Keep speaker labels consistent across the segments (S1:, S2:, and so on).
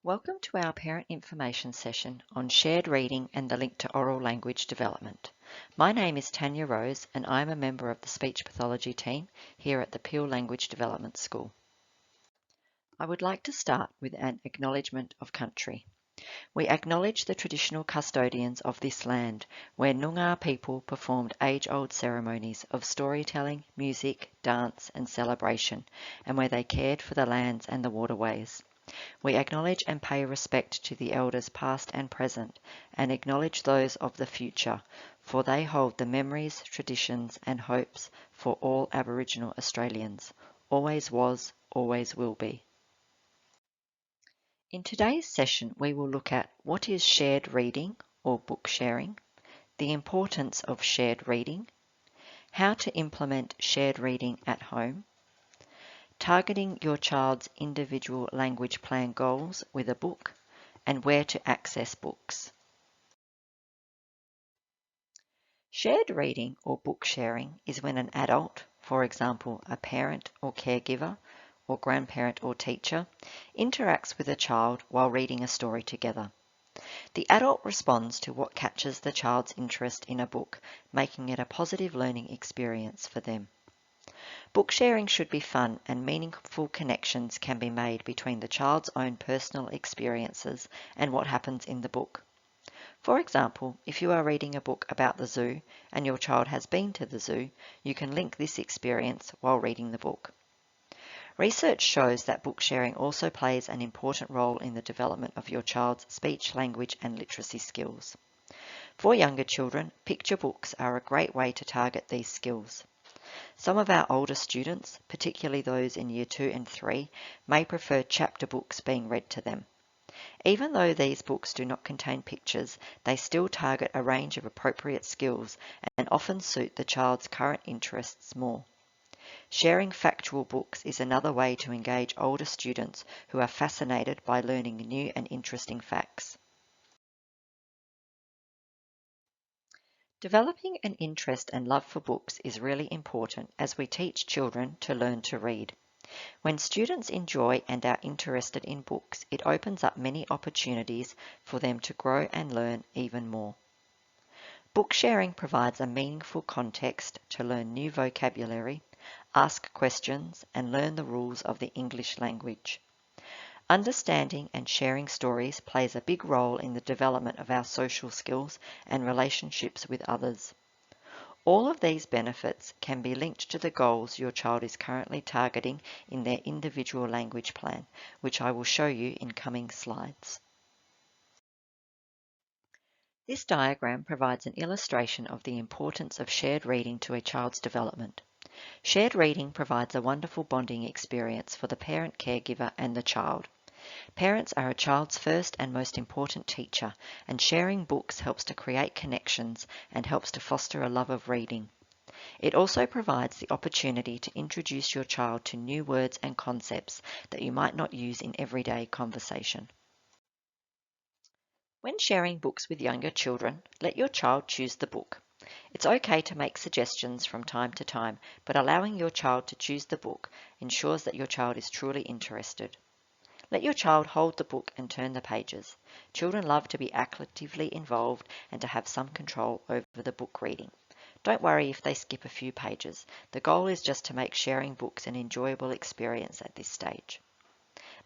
S1: Welcome to our parent information session on shared reading and the link to oral language development. My name is Tanya Rose and I'm a member of the speech pathology team here at the PL Language Development School. I would like to start with an acknowledgement of country. We acknowledge the traditional custodians of this land where Noongar people performed age-old ceremonies of storytelling, music, dance and celebration, and where they cared for the lands and the waterways. We acknowledge and pay respect to the elders past and present, and acknowledge those of the future, for they hold the memories, traditions and hopes for all Aboriginal Australians. Always was, always will be. In today's session, we will look at what is shared reading or book sharing, the importance of shared reading, how to implement shared reading at home, targeting your child's individual language plan goals with a book, and where to access books. Shared reading or book sharing is when an adult, for example a parent or caregiver or grandparent or teacher, interacts with a child while reading a story together. The adult responds to what catches the child's interest in a book, making it a positive learning experience for them. Book sharing should be fun and meaningful connections can be made between the child's own personal experiences and what happens in the book. For example, if you are reading a book about the zoo and your child has been to the zoo, you can link this experience while reading the book. Research shows that book sharing also plays an important role in the development of your child's speech, language and literacy skills. For younger children, picture books are a great way to target these skills. Some of our older students, particularly those in Year 2 and 3, may prefer chapter books being read to them. Even though these books do not contain pictures, they still target a range of appropriate skills and often suit the child's current interests more. Sharing factual books is another way to engage older students who are fascinated by learning new and interesting facts. Developing an interest and love for books is really important as we teach children to learn to read. When students enjoy and are interested in books, it opens up many opportunities for them to grow and learn even more. Book sharing provides a meaningful context to learn new vocabulary, ask questions, and learn the rules of the English language. Understanding and sharing stories plays a big role in the development of our social skills and relationships with others. All of these benefits can be linked to the goals your child is currently targeting in their individual language plan, which I will show you in coming slides. This diagram provides an illustration of the importance of shared reading to a child's development. Shared reading provides a wonderful bonding experience for the parent, caregiver, and the child. Parents are a child's first and most important teacher, and sharing books helps to create connections and helps to foster a love of reading. It also provides the opportunity to introduce your child to new words and concepts that you might not use in everyday conversation. When sharing books with younger children, let your child choose the book. It's okay to make suggestions from time to time, but allowing your child to choose the book ensures that your child is truly interested. Let your child hold the book and turn the pages. Children love to be actively involved and to have some control over the book reading. Don't worry if they skip a few pages. The goal is just to make sharing books an enjoyable experience at this stage.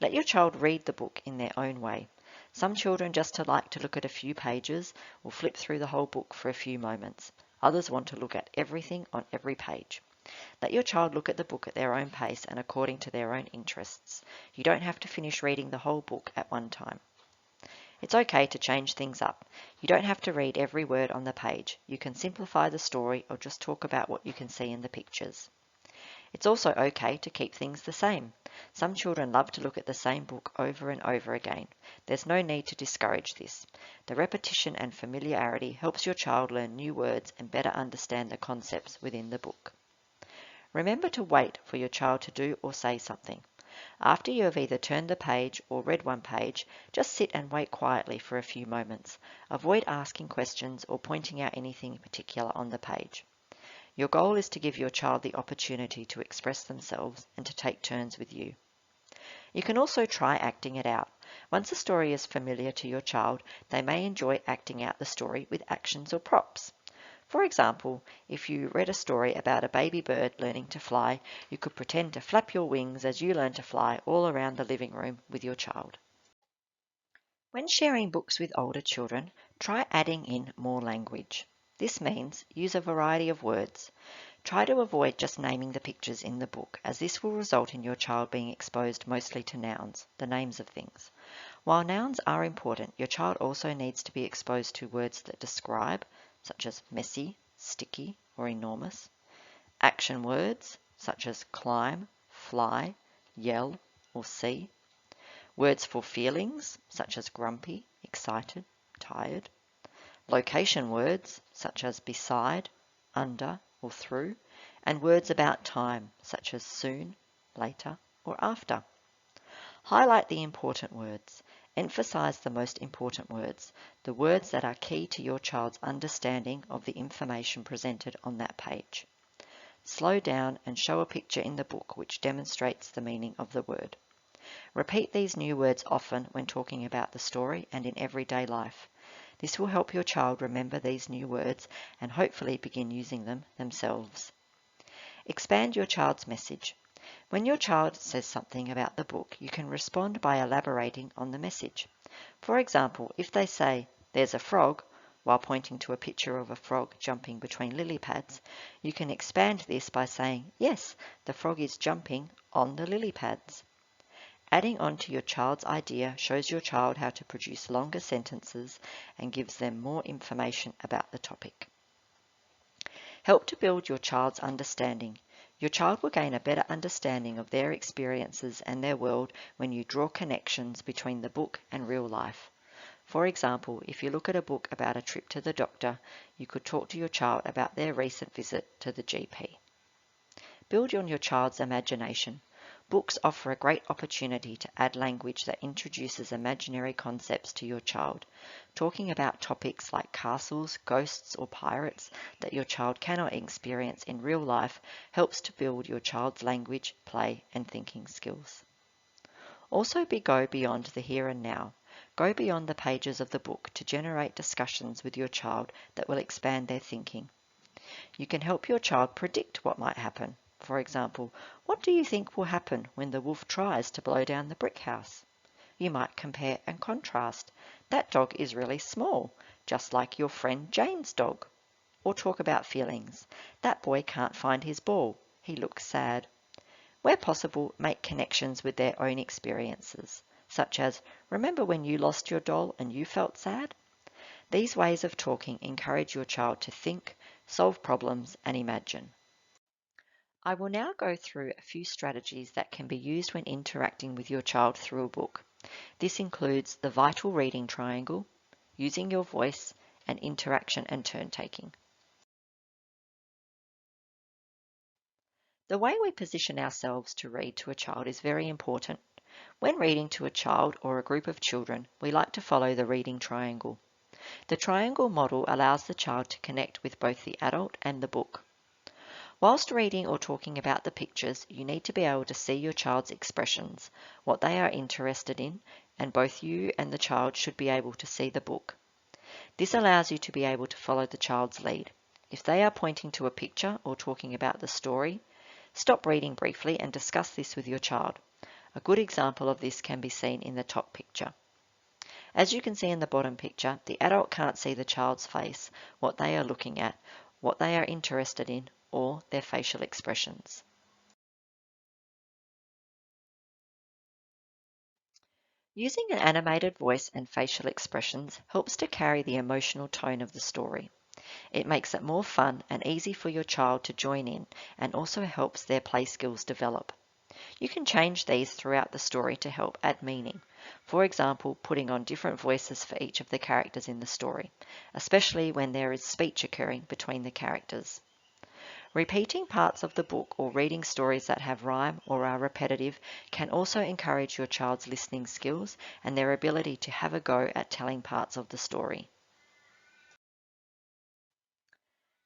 S1: Let your child read the book in their own way. Some children just like to look at a few pages or flip through the whole book for a few moments. Others want to look at everything on every page. Let your child look at the book at their own pace and according to their own interests. You don't have to finish reading the whole book at one time. It's okay to change things up. You don't have to read every word on the page. You can simplify the story or just talk about what you can see in the pictures. It's also okay to keep things the same. Some children love to look at the same book over and over again. There's no need to discourage this. The repetition and familiarity helps your child learn new words and better understand the concepts within the book. Remember to wait for your child to do or say something. After you have either turned the page or read one page, just sit and wait quietly for a few moments. Avoid asking questions or pointing out anything in particular on the page. Your goal is to give your child the opportunity to express themselves and to take turns with you. You can also try acting it out. Once a story is familiar to your child, they may enjoy acting out the story with actions or props. For example, if you read a story about a baby bird learning to fly, you could pretend to flap your wings as you learn to fly all around the living room with your child. When sharing books with older children, try adding in more language. This means use a variety of words. Try to avoid just naming the pictures in the book, as this will result in your child being exposed mostly to nouns, the names of things. While nouns are important, your child also needs to be exposed to words that describe, such as messy, sticky, or enormous. Action words, such as climb, fly, yell, or see. Words for feelings, such as grumpy, excited, tired. Location words, such as beside, under, or through. And words about time, such as soon, later, or after. Highlight the important words. Emphasize the most important words, the words that are key to your child's understanding of the information presented on that page. Slow down and show a picture in the book which demonstrates the meaning of the word. Repeat these new words often when talking about the story and in everyday life. This will help your child remember these new words and hopefully begin using them themselves. Expand your child's message. When your child says something about the book, you can respond by elaborating on the message. For example, if they say, "There's a frog," while pointing to a picture of a frog jumping between lily pads, you can expand this by saying, "Yes, the frog is jumping on the lily pads." Adding on to your child's idea shows your child how to produce longer sentences and gives them more information about the topic. Help to build your child's understanding. Your child will gain a better understanding of their experiences and their world when you draw connections between the book and real life. For example, if you look at a book about a trip to the doctor, you could talk to your child about their recent visit to the GP. Build on your child's imagination. Books offer a great opportunity to add language that introduces imaginary concepts to your child. Talking about topics like castles, ghosts, or pirates that your child cannot experience in real life helps to build your child's language, play, and thinking skills. Also go beyond the here and now. Go beyond the pages of the book to generate discussions with your child that will expand their thinking. You can help your child predict what might happen. For example, what do you think will happen when the wolf tries to blow down the brick house? You might compare and contrast. That dog is really small, just like your friend Jane's dog. Or talk about feelings. That boy can't find his ball. He looks sad. Where possible, make connections with their own experiences, such as, remember when you lost your doll and you felt sad? These ways of talking encourage your child to think, solve problems, and imagine. I will now go through a few strategies that can be used when interacting with your child through a book. This includes the vital reading triangle, using your voice, and interaction and turn-taking. The way we position ourselves to read to a child is very important. When reading to a child or a group of children, we like to follow the reading triangle. The triangle model allows the child to connect with both the adult and the book. Whilst reading or talking about the pictures, you need to be able to see your child's expressions, what they are interested in, and both you and the child should be able to see the book. This allows you to be able to follow the child's lead. If they are pointing to a picture or talking about the story, stop reading briefly and discuss this with your child. A good example of this can be seen in the top picture. As you can see in the bottom picture, the adult can't see the child's face, what they are looking at, what they are interested in, or their facial expressions. Using an animated voice and facial expressions helps to carry the emotional tone of the story. It makes it more fun and easy for your child to join in and also helps their play skills develop. You can change these throughout the story to help add meaning. For example, putting on different voices for each of the characters in the story, especially when there is speech occurring between the characters. Repeating parts of the book or reading stories that have rhyme or are repetitive can also encourage your child's listening skills and their ability to have a go at telling parts of the story.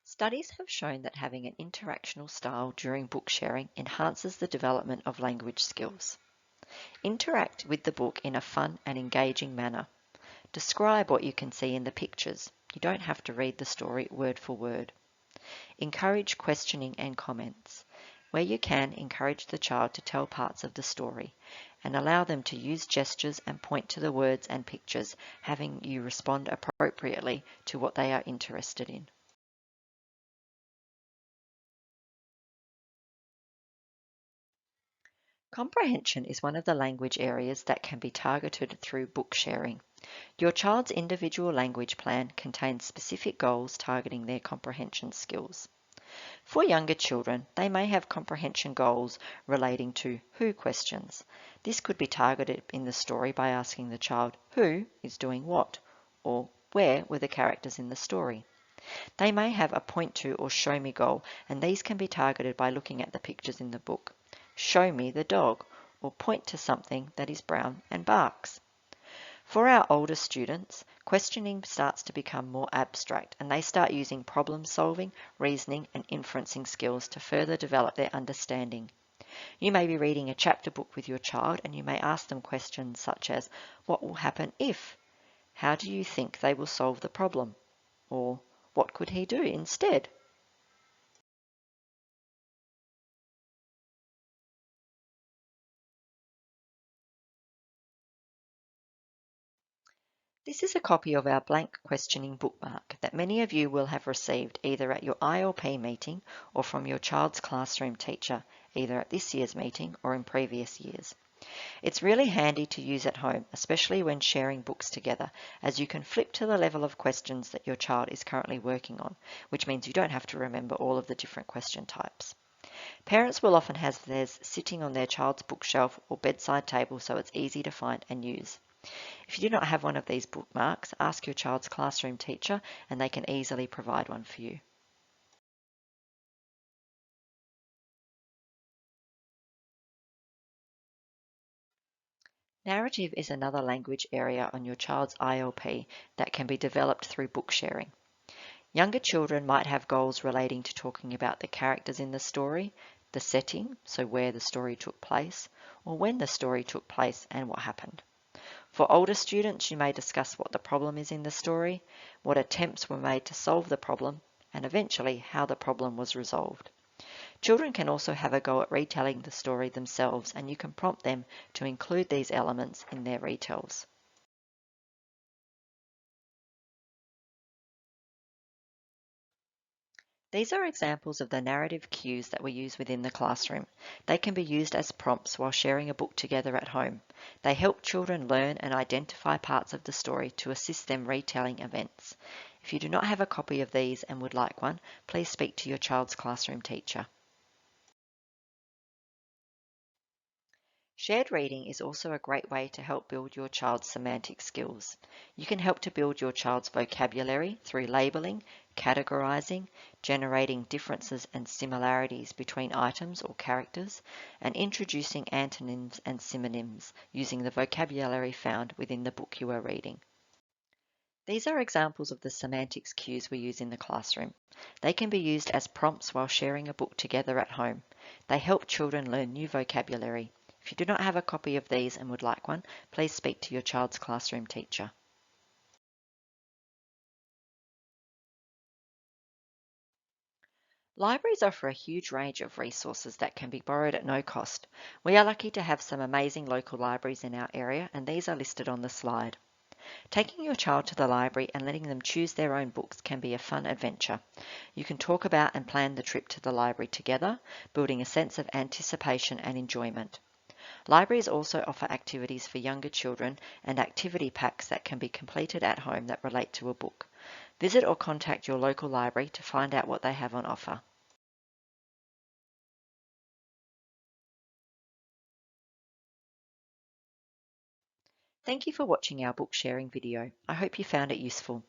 S1: Studies have shown that having an interactional style during book sharing enhances the development of language skills. Interact with the book in a fun and engaging manner. Describe what you can see in the pictures. You don't have to read the story word for word. Encourage questioning and comments. Where you can, encourage the child to tell parts of the story and allow them to use gestures and point to the words and pictures, having you respond appropriately to what they are interested in. Comprehension is one of the language areas that can be targeted through book sharing. Your child's individual language plan contains specific goals targeting their comprehension skills. For younger children, they may have comprehension goals relating to who questions. This could be targeted in the story by asking the child who is doing what, or where were the characters in the story. They may have a point to or show me goal, and these can be targeted by looking at the pictures in the book. Show me the dog, or point to something that is brown and barks. For our older students, questioning starts to become more abstract and they start using problem solving, reasoning and inferencing skills to further develop their understanding. You may be reading a chapter book with your child and you may ask them questions such as, what will happen if? How do you think they will solve the problem? Or what could he do instead? This is a copy of our blank questioning bookmark that many of you will have received either at your ILP meeting or from your child's classroom teacher, either at this year's meeting or in previous years. It's really handy to use at home, especially when sharing books together, as you can flip to the level of questions that your child is currently working on, which means you don't have to remember all of the different question types. Parents will often have theirs sitting on their child's bookshelf or bedside table so it's easy to find and use. If you do not have one of these bookmarks, ask your child's classroom teacher and they can easily provide one for you. Narrative is another language area on your child's ILP that can be developed through book sharing. Younger children might have goals relating to talking about the characters in the story, the setting, so where the story took place, or when the story took place and what happened. For older students, you may discuss what the problem is in the story, what attempts were made to solve the problem, and eventually how the problem was resolved. Children can also have a go at retelling the story themselves, and you can prompt them to include these elements in their retells. These are examples of the narrative cues that we use within the classroom. They can be used as prompts while sharing a book together at home. They help children learn and identify parts of the story to assist them retelling events. If you do not have a copy of these and would like one, please speak to your child's classroom teacher. Shared reading is also a great way to help build your child's semantic skills. You can help to build your child's vocabulary through labeling, categorizing, generating differences and similarities between items or characters, and introducing antonyms and synonyms using the vocabulary found within the book you are reading. These are examples of the semantics cues we use in the classroom. They can be used as prompts while sharing a book together at home. They help children learn new vocabulary. If you do not have a copy of these and would like one, please speak to your child's classroom teacher. Libraries offer a huge range of resources that can be borrowed at no cost. We are lucky to have some amazing local libraries in our area, and these are listed on the slide. Taking your child to the library and letting them choose their own books can be a fun adventure. You can talk about and plan the trip to the library together, building a sense of anticipation and enjoyment. Libraries also offer activities for younger children and activity packs that can be completed at home that relate to a book. Visit or contact your local library to find out what they have on offer. Thank you for watching our book sharing video. I hope you found it useful.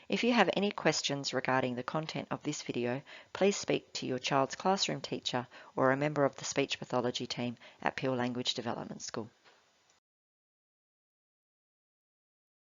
S1: If you have any questions regarding the content of this video, please speak to your child's classroom teacher or a member of the speech pathology team at Peel Language Development School.